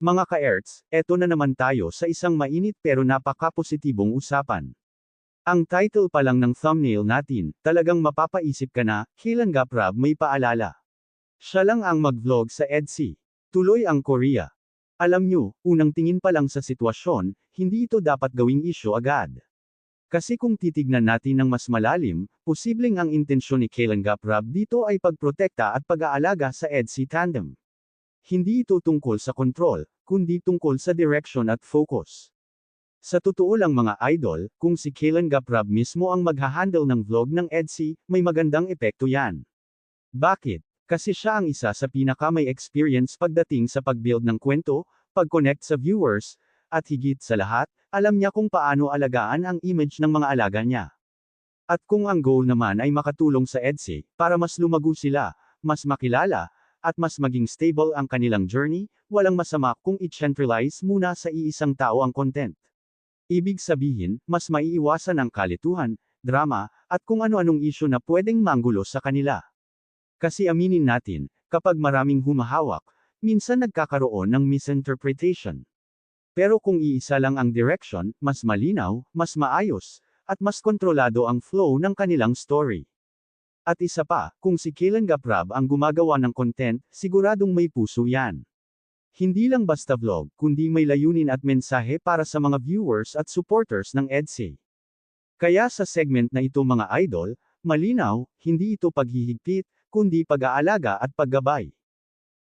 Mga ka-Erts, eto na naman tayo sa isang mainit pero napaka-positibong usapan. Ang title pa lang ng thumbnail natin, talagang mapapaisip ka na, kailan nga Prab may paalala. Siya lang ang mag-vlog sa EDC. Tuloy ang Korea. Alam nyo, unang tingin pa lang sa sitwasyon, hindi ito dapat gawing issue agad. Kasi kung titignan natin ng mas malalim, posibleng ang intensyon ni Kailan Prab dito ay pagprotekta at pag-aalaga sa EDC tandem. Hindi ito tungkol sa kontrol, kundi tungkol sa direction at focus. Sa totoo lang mga idol, kung si Kailan Prab mismo ang maghahandle ng vlog ng EDC, may magandang epekto yan. Bakit? Kasi siya ang isa sa pinaka may experience pagdating sa pag-build ng kwento, pag-connect sa viewers, at higit sa lahat, alam niya kung paano alagaan ang image ng mga alaga niya. At kung ang goal naman ay makatulong sa EDC, para mas lumago sila, mas makilala, at mas maging stable ang kanilang journey, walang masama kung i-centralize muna sa iisang tao ang content. Ibig sabihin, mas maiiwasan ang kalituhan, drama, at kung ano-anong issue na pwedeng manggulo sa kanila. Kasi aminin natin, kapag maraming humahawak, minsan nagkakaroon ng misinterpretation. Pero kung iisa lang ang direction, mas malinaw, mas maayos, at mas kontrolado ang flow ng kanilang story. At isa pa, kung si Kailan Prab ang gumagawa ng content, siguradong may puso yan. Hindi lang basta vlog, kundi may layunin at mensahe para sa mga viewers at supporters ng EDC. Kaya sa segment na ito mga idol, malinaw, hindi ito paghihigpit, kundi pag-aalaga at paggabay.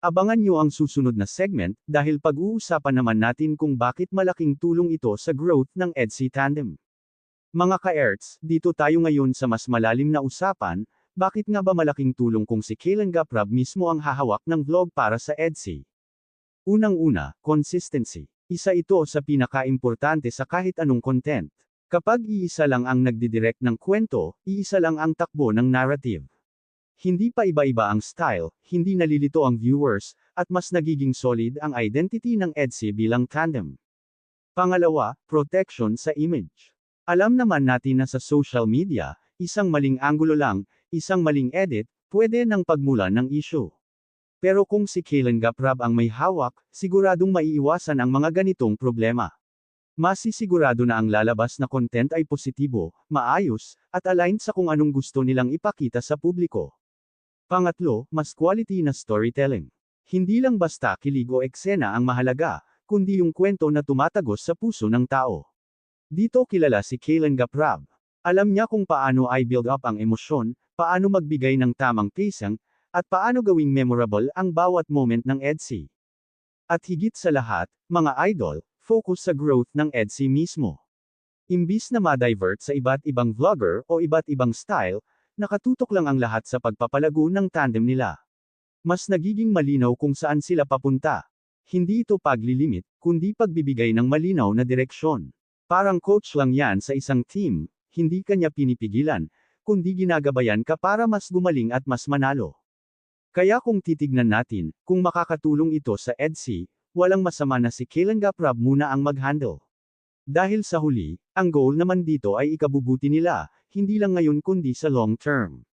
Abangan nyo ang susunod na segment, dahil pag-uusapan naman natin kung bakit malaking tulong ito sa growth ng EDC tandem. Mga ka-Erts, dito tayo ngayon sa mas malalim na usapan, bakit nga ba malaking tulong kung si Kailan Prab mismo ang hahawak ng vlog para sa EDC? Unang-una, consistency. Isa ito sa pinaka-importante sa kahit anong content. Kapag iisa lang ang nagdidirect ng kwento, iisa lang ang takbo ng narrative. Hindi pa iba-iba ang style, hindi nalilito ang viewers, at mas nagiging solid ang identity ng EDC bilang tandem. Pangalawa, protection sa image. Alam naman natin na sa social media, isang maling anggulo lang, isang maling edit, pwede nang pagmulan ng issue. Pero kung si Kailan Prab ang may hawak, siguradong maiiwasan ang mga ganitong problema. Masisigurado na ang lalabas na content ay positibo, maayos, at aligned sa kung anong gusto nilang ipakita sa publiko. Pangatlo, mas quality na storytelling. Hindi lang basta kilig o eksena ang mahalaga, kundi yung kwento na tumatagos sa puso ng tao. Dito kilala si Kailan Prab. Alam niya kung paano i-build up ang emosyon, paano magbigay ng tamang pacing, at paano gawing memorable ang bawat moment ng EDC. At higit sa lahat, mga idol, focus sa growth ng EDC mismo. Imbis na ma-divert sa iba't ibang vlogger o iba't ibang style, nakatutok lang ang lahat sa pagpapalago ng tandem nila. Mas nagiging malinaw kung saan sila papunta. Hindi ito paglilimit, kundi pagbibigay ng malinaw na direksyon. Parang coach lang yan sa isang team, hindi kanya pinipigilan, kundi ginagabayan ka para mas gumaling at mas manalo. Kaya kung titignan natin, kung makakatulong ito sa EDC, walang masama na si Kailan Prab muna ang mag-handle. Dahil sa huli, ang goal naman dito ay ikabubuti nila, hindi lang ngayon kundi sa long term.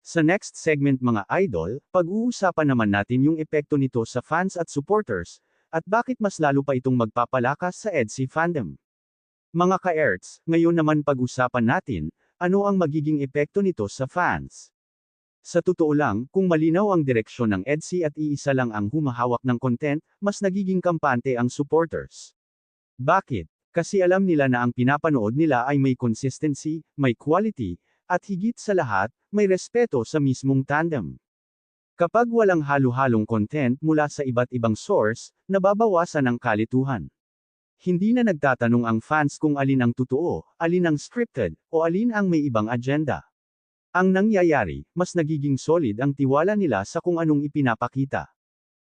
Sa next segment mga idol, pag-uusapan naman natin yung epekto nito sa fans at supporters, at bakit mas lalo pa itong magpapalakas sa EDC fandom. Mga ka-Erts, ngayon naman pag-usapan natin, ano ang magiging epekto nito sa fans. Sa totoo lang, kung malinaw ang direksyon ng EDC at iisa lang ang humahawak ng content, mas nagiging kampante ang supporters. Bakit? Kasi alam nila na ang pinapanood nila ay may consistency, may quality, at higit sa lahat, may respeto sa mismong tandem. Kapag walang halo-halong content mula sa iba't ibang source, nababawasan ang kalituhan. Hindi na nagtatanong ang fans kung alin ang totoo, alin ang scripted, o alin ang may ibang agenda. Ang nangyayari, mas nagiging solid ang tiwala nila sa kung anong ipinapakita.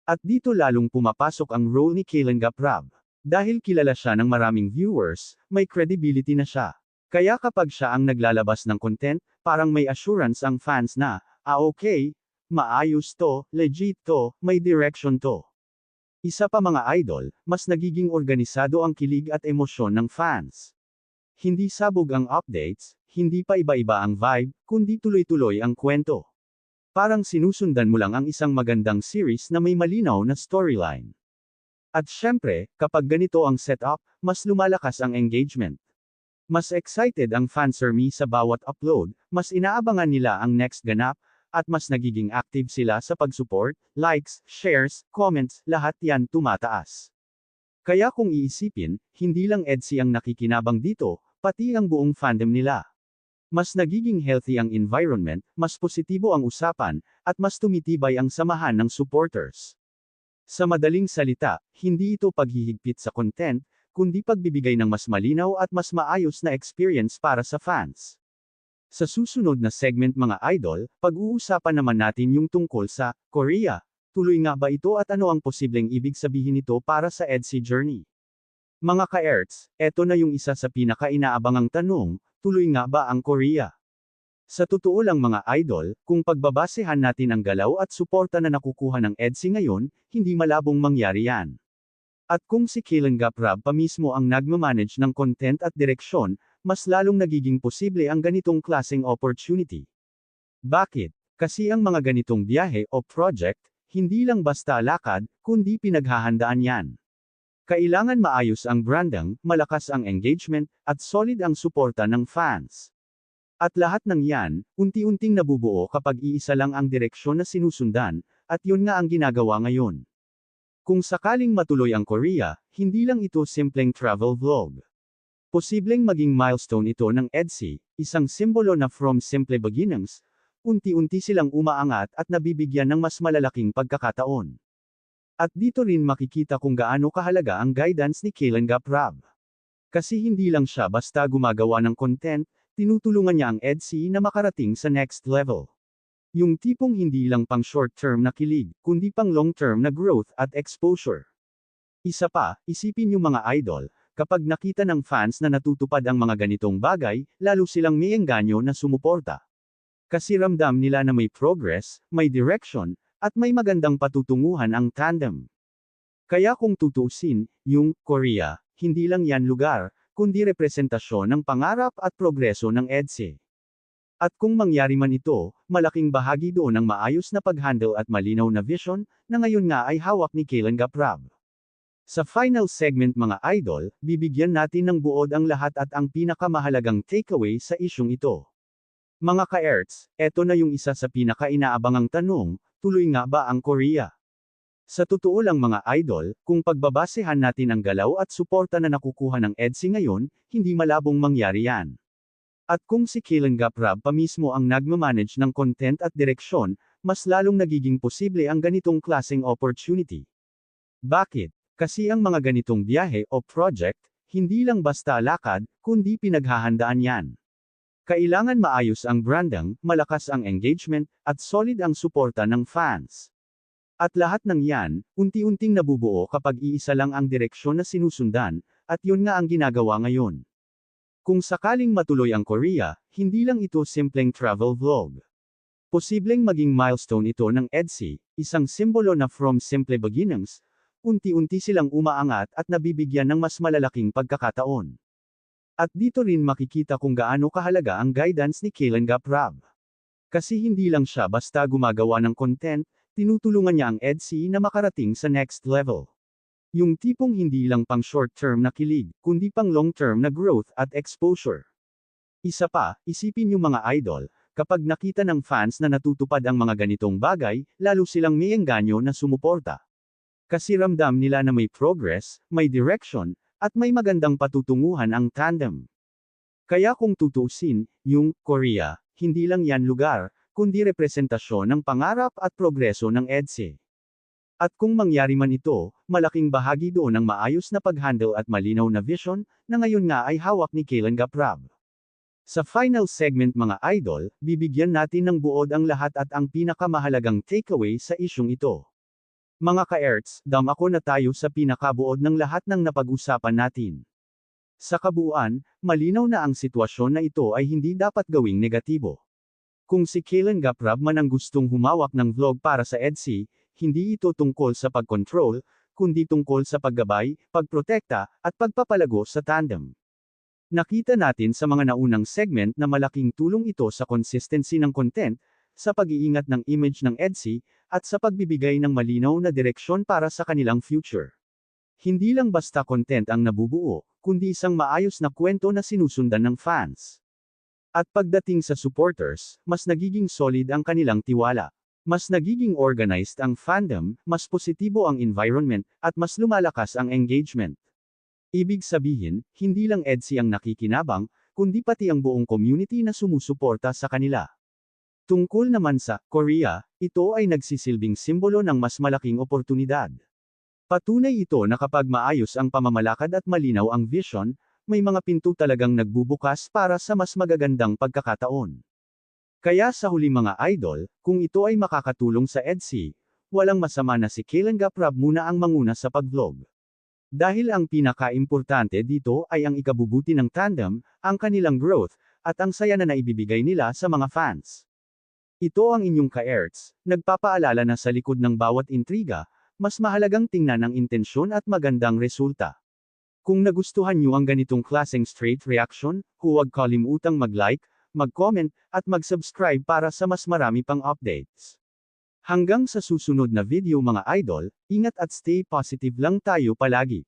At dito lalong pumapasok ang role ni Kailan Prab. Dahil kilala siya ng maraming viewers, may credibility na siya. Kaya kapag siya ang naglalabas ng content, parang may assurance ang fans na, okay, maayos to, legit to, may direction to. Isa pa mga idol, mas nagiging organisado ang kilig at emosyon ng fans. Hindi sabog ang updates, hindi pa iba-iba ang vibe, kundi tuloy-tuloy ang kwento. Parang sinusundan mo lang ang isang magandang series na may malinaw na storyline. At syempre, kapag ganito ang setup, mas lumalakas ang engagement. Mas excited ang fansarmy sa bawat upload, mas inaabangan nila ang next ganap, at mas nagiging active sila sa pag-support, likes, shares, comments, lahat yan tumataas. Kaya kung iisipin, hindi lang EDSI ang nakikinabang dito, pati ang buong fandom nila. Mas nagiging healthy ang environment, mas positibo ang usapan, at mas tumitibay ang samahan ng supporters. Sa madaling salita, hindi ito paghihigpit sa content, kundi pagbibigay ng mas malinaw at mas maayos na experience para sa fans. Sa susunod na segment mga idol, pag-uusapan naman natin yung tungkol sa Korea. Tuloy nga ba ito at ano ang posibleng ibig sabihin nito para sa EDSI journey? Mga ka-Erts, eto na yung isa sa pinaka-inaabangang tanong, tuloy nga ba ang Korea? Sa totoo lang mga idol, kung pagbabasehan natin ang galaw at suporta na nakukuha ng EDSI ngayon, hindi malabong mangyari yan. At kung si Kailangap Rob pa mismo ang nagmamanage ng content at direksyon, mas lalong nagiging posible ang ganitong klaseng opportunity. Bakit? Kasi ang mga ganitong biyahe o project, hindi lang basta lakad, kundi pinaghahandaan yan. Kailangan maayos ang branding, malakas ang engagement, at solid ang suporta ng fans. At lahat ng yan, unti-unting nabubuo kapag iisa lang ang direksyon na sinusundan, at yun nga ang ginagawa ngayon. Kung sakaling matuloy ang Korea, hindi lang ito simpleng travel vlog. Posibleng maging milestone ito ng EDSI, isang simbolo na from simple beginnings, unti-unti silang umaangat at nabibigyan ng mas malalaking pagkakataon. At dito rin makikita kung gaano kahalaga ang guidance ni Kailangap Rob. Kasi hindi lang siya basta gumagawa ng content, tinutulungan niya ang EDSI na makarating sa next level. Yung tipong hindi lang pang short-term na kilig, kundi pang long-term na growth at exposure. Isa pa, isipin yung mga idol, kapag nakita ng fans na natutupad ang mga ganitong bagay, lalo silang may engganyo na sumuporta. Kasi ramdam nila na may progress, may direction, at may magandang patutunguhan ang tandem. Kaya kung tutuusin, yung Korea, hindi lang yan lugar, kundi representasyon ng pangarap at progreso ng EDSI. At kung mangyari man ito, malaking bahagi doon ang maayos na pag-handle at malinaw na vision, na ngayon nga ay hawak ni Kailangap Rob. Sa final segment mga idol, bibigyan natin ng buod ang lahat at ang pinakamahalagang takeaway sa isyung ito. Mga ka-Erts, eto na yung isa sa pinaka-inaabangang tanong, tuloy nga ba ang Korea? Sa totoo lang mga idol, kung pagbabasehan natin ang galaw at suporta na nakukuha ng EDSI ngayon, hindi malabong mangyari yan. At kung si Kailangap Rob pa mismo ang nagmamanage ng content at direksyon, mas lalong nagiging posible ang ganitong klaseng opportunity. Bakit? Kasi ang mga ganitong biyahe o project, hindi lang basta lakad, kundi pinaghahandaan yan. Kailangan maayos ang branding, malakas ang engagement, at solid ang suporta ng fans. At lahat ng yan, unti-unting nabubuo kapag iisa lang ang direksyon na sinusundan, at yun nga ang ginagawa ngayon. Kung sakaling matuloy ang Korea, hindi lang ito simpleng travel vlog. Posibleng maging milestone ito ng EDSI, isang simbolo na from simple beginnings, unti-unti silang umaangat at nabibigyan ng mas malalaking pagkakataon. At dito rin makikita kung gaano kahalaga ang guidance ni Kailangap Rob. Kasi hindi lang siya basta gumagawa ng content, tinutulungan niya ang EDSI na makarating sa next level. Yung tipong hindi lang pang short-term na kilig, kundi pang long-term na growth at exposure. Isa pa, isipin yung mga idol, kapag nakita ng fans na natutupad ang mga ganitong bagay, lalo silang may engganyo na sumuporta. Kasi ramdam nila na may progress, may direction, at may magandang patutunguhan ang tandem. Kaya kung tutuusin, yung Korea, hindi lang yan lugar, kundi representasyon ng pangarap at progreso ng EDSI. At kung mangyari man ito, malaking bahagi doon ang maayos na pag-handle at malinaw na vision, na ngayon nga ay hawak ni Kailangap Rob. Sa final segment mga idol, bibigyan natin ng buod ang lahat at ang pinakamahalagang takeaway sa isyung ito. Mga ka-Erts, dumako na tayo sa pinakabuod ng lahat ng napag-usapan natin. Sa kabuuan, malinaw na ang sitwasyon na ito ay hindi dapat gawing negatibo. Kung si Kailangap Rob man ang gustong humawak ng vlog para sa EDSI, hindi ito tungkol sa pag-control, kundi tungkol sa paggabay, pagprotekta, at pagpapalago sa tandem. Nakita natin sa mga naunang segment na malaking tulong ito sa consistency ng content, sa pag-iingat ng image ng EDSI, at sa pagbibigay ng malinaw na direksyon para sa kanilang future. Hindi lang basta content ang nabubuo, kundi isang maayos na kwento na sinusundan ng fans. At pagdating sa supporters, mas nagiging solid ang kanilang tiwala. Mas nagiging organized ang fandom, mas positibo ang environment, at mas lumalakas ang engagement. Ibig sabihin, hindi lang EDSI ang nakikinabang, kundi pati ang buong community na sumusuporta sa kanila. Tungkol naman sa Korea, ito ay nagsisilbing simbolo ng mas malaking oportunidad. Patunay ito na kapag maayos ang pamamalakad at malinaw ang vision, may mga pinto talagang nagbubukas para sa mas magagandang pagkakataon. Kaya sa huli mga idol, kung ito ay makakatulong sa EDSI, walang masama na si Kailangap Rob muna ang manguna sa pag-vlog. Dahil ang pinaka-importante dito ay ang ikabubuti ng tandem, ang kanilang growth, at ang saya na naibibigay nila sa mga fans. Ito ang inyong ka-Erts, nagpapaalala na sa likod ng bawat intriga, mas mahalagang tingnan ang intensyon at magandang resulta. Kung nagustuhan nyo ang ganitong klaseng straight reaction, huwag kalimutang mag-like, mag-comment, at mag-subscribe para sa mas marami pang updates. Hanggang sa susunod na video mga idol, ingat at stay positive lang tayo palagi.